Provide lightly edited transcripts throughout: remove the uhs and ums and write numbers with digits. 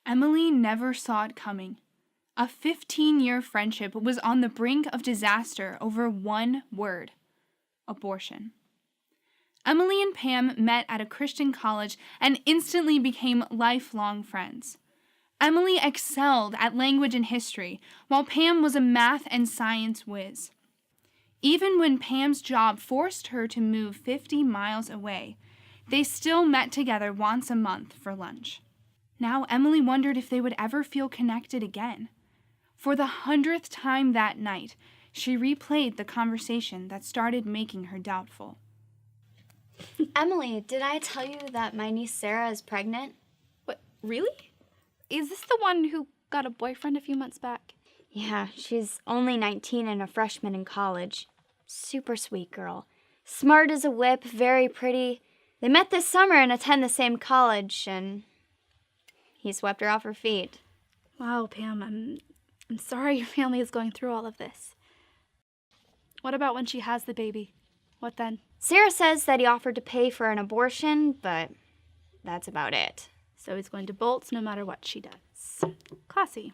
Emily never saw it coming. A 15-year friendship was on the brink of disaster over one word: abortion. Emily and Pam met at a Christian college and instantly became lifelong friends. Emily excelled at language and history, while Pam was a math and science whiz. Even when Pam's job forced her to move 50 miles away, they still met together once a month for lunch. Now Emily wondered if they would ever feel connected again. For the 100th time that night, she replayed the conversation that started making her doubtful. Emily, did I tell you that my niece Sarah is pregnant? What, really? Is this the one who got a boyfriend a few months back? Yeah, she's only 19 and a freshman in college. Super sweet girl. Smart as a whip, very pretty. They met this summer and attend the same college, and he swept her off her feet. Wow, Pam, I'm sorry your family is going through all of this. What about when she has the baby? What then? Sarah says that he offered to pay for an abortion, but that's about it. So he's going to bolt no matter what she does. Classy.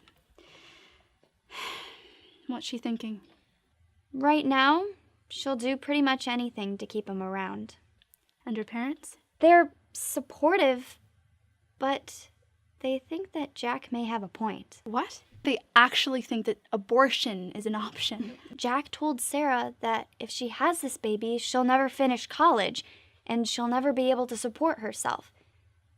What's she thinking? Right now, she'll do pretty much anything to keep him around. And her parents? They're supportive, but they think that Jack may have a point. What? They actually think that abortion is an option. Jack told Sarah that if she has this baby, she'll never finish college, and she'll never be able to support herself.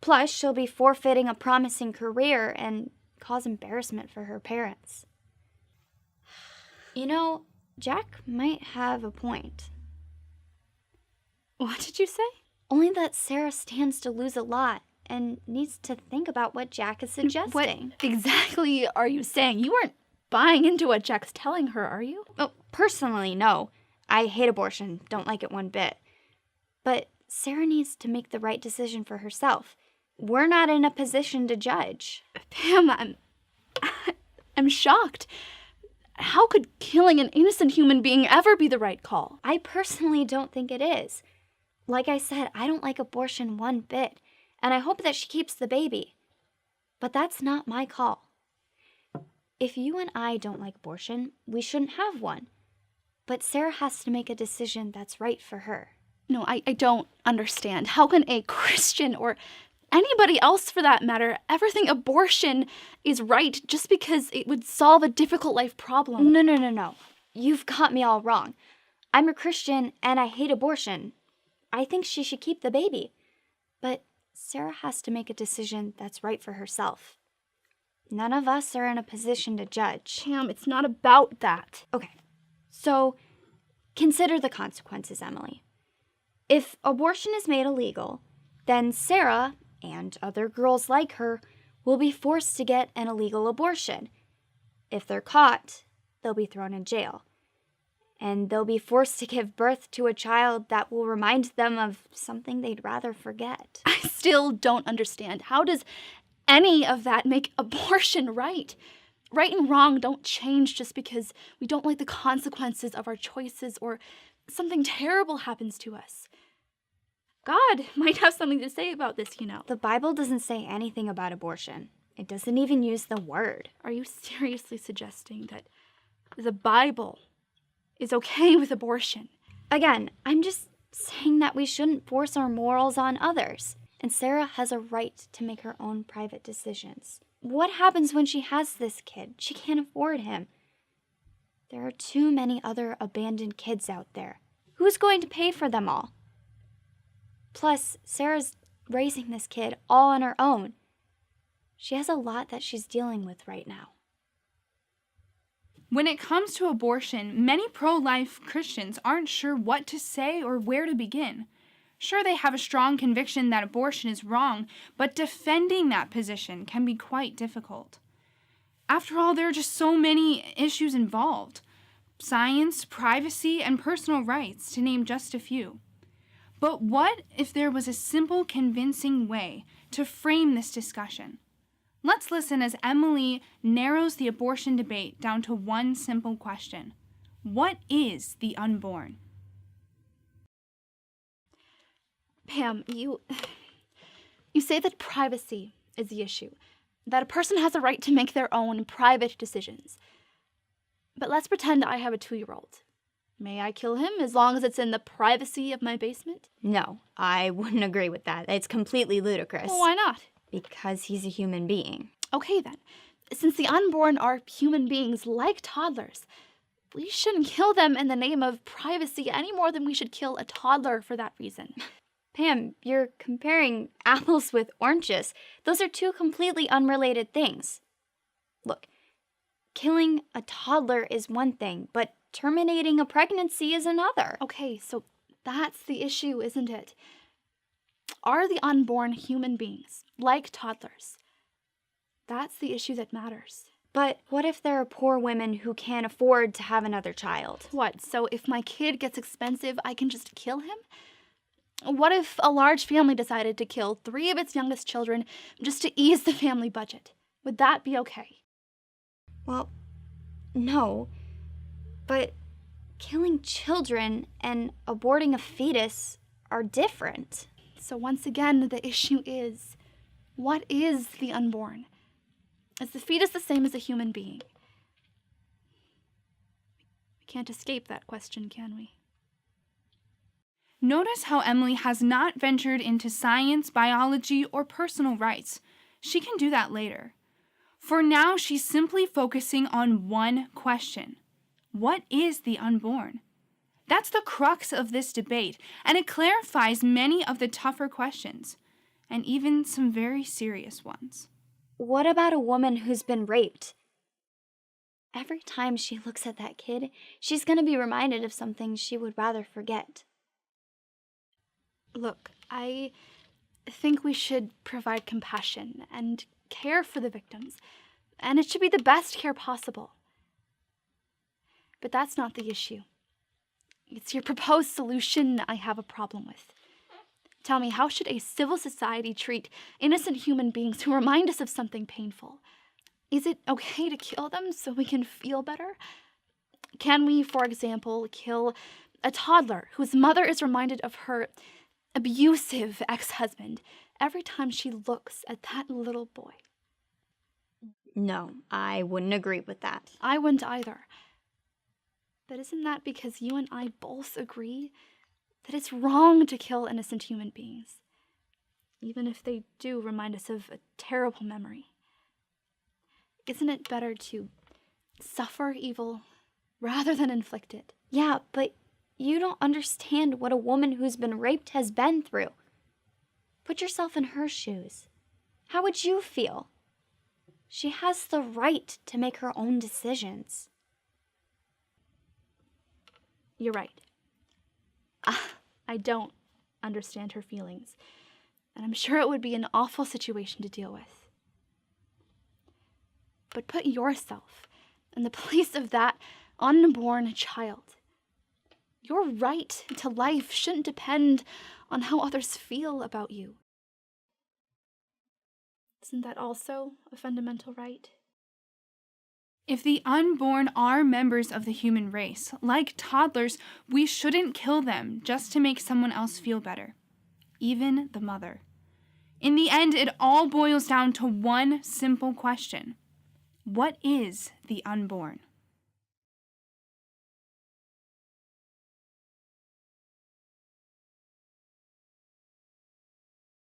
Plus, she'll be forfeiting a promising career and cause embarrassment for her parents. You know, Jack might have a point. What did you say? Only that Sarah stands to lose a lot and needs to think about what Jack is suggesting. What exactly are you saying? You weren't buying into what Jack's telling her, are you? Oh, personally, no. I hate abortion, don't like it one bit. But Sarah needs to make the right decision for herself. We're not in a position to judge. Pam, I'm shocked. How could killing an innocent human being ever be the right call? I personally don't think it is. Like I said, I don't like abortion one bit, and I hope that she keeps the baby. But that's not my call. If you and I don't like abortion, we shouldn't have one. But Sarah has to make a decision that's right for her. No, I don't understand. How can a Christian, or anybody else for that matter, ever think abortion is right just because it would solve a difficult life problem? No. You've got me all wrong. I'm a Christian and I hate abortion. I think she should keep the baby. But Sarah has to make a decision that's right for herself. None of us are in a position to judge. Pam, it's not about that. Okay, so consider the consequences, Emily. If abortion is made illegal, then Sarah and other girls like her will be forced to get an illegal abortion. If they're caught, they'll be thrown in jail. And they'll be forced to give birth to a child that will remind them of something they'd rather forget. I still don't understand. How does any of that make abortion right? Right and wrong don't change just because we don't like the consequences of our choices or something terrible happens to us. God might have something to say about this, you know. The Bible doesn't say anything about abortion. It doesn't even use the word. Are you seriously suggesting that the Bible is okay with abortion? Again, I'm just saying that we shouldn't force our morals on others. And Sarah has a right to make her own private decisions. What happens when she has this kid? She can't afford him. There are too many other abandoned kids out there. Who's going to pay for them all? Plus, Sarah's raising this kid all on her own. She has a lot that she's dealing with right now. When it comes to abortion, many pro-life Christians aren't sure what to say or where to begin. Sure, they have a strong conviction that abortion is wrong, but defending that position can be quite difficult. After all, there are just so many issues involved. Science, privacy, and personal rights, to name just a few. But what if there was a simple, convincing way to frame this discussion? Let's listen as Emily narrows the abortion debate down to one simple question. What is the unborn? Pam, you say that privacy is the issue. that a person has a right to make their own private decisions. But let's pretend I have a 2-year-old. May I kill him as long as it's in the privacy of my basement? No, I wouldn't agree with that. It's completely ludicrous. Well, why not? Because he's a human being. Okay then. Since the unborn are human beings like toddlers, we shouldn't kill them in the name of privacy any more than we should kill a toddler for that reason. Pam, you're comparing apples with oranges. Those are two completely unrelated things. Look, killing a toddler is one thing, but terminating a pregnancy is another. Okay, so that's the issue, isn't it? Are the unborn human beings like toddlers? That's the issue that matters. But what if there are poor women who can't afford to have another child? What, so if my kid gets expensive, I can just kill him? What if a large family decided to kill 3 of its youngest children just to ease the family budget? Would that be okay? Well, no. But killing children and aborting a fetus are different. So once again, the issue is, what is the unborn? Is the fetus the same as a human being? We can't escape that question, can we? Notice how Emily has not ventured into science, biology, or personal rights. She can do that later. For now, she's simply focusing on one question. What is the unborn? That's the crux of this debate, and it clarifies many of the tougher questions, and even some very serious ones. What about a woman who's been raped? Every time she looks at that kid, she's going to be reminded of something she would rather forget. Look, I think we should provide compassion and care for the victims, and it should be the best care possible. But that's not the issue. It's your proposed solution I have a problem with. Tell me, how should a civil society treat innocent human beings who remind us of something painful? Is it okay to kill them so we can feel better? Can we, for example, kill a toddler whose mother is reminded of her abusive ex-husband every time she looks at that little boy? No, I wouldn't agree with that. I wouldn't either. But isn't that because you and I both agree that it's wrong to kill innocent human beings, even if they do remind us of a terrible memory? Isn't it better to suffer evil rather than inflict it? Yeah, but you don't understand what a woman who's been raped has been through. Put yourself in her shoes. How would you feel? She has the right to make her own decisions. You're right. I don't understand her feelings, and I'm sure it would be an awful situation to deal with. But put yourself in the place of that unborn child. Your right to life shouldn't depend on how others feel about you. Isn't that also a fundamental right? If the unborn are members of the human race, like toddlers, we shouldn't kill them just to make someone else feel better, even the mother. In the end, it all boils down to one simple question. What is the unborn?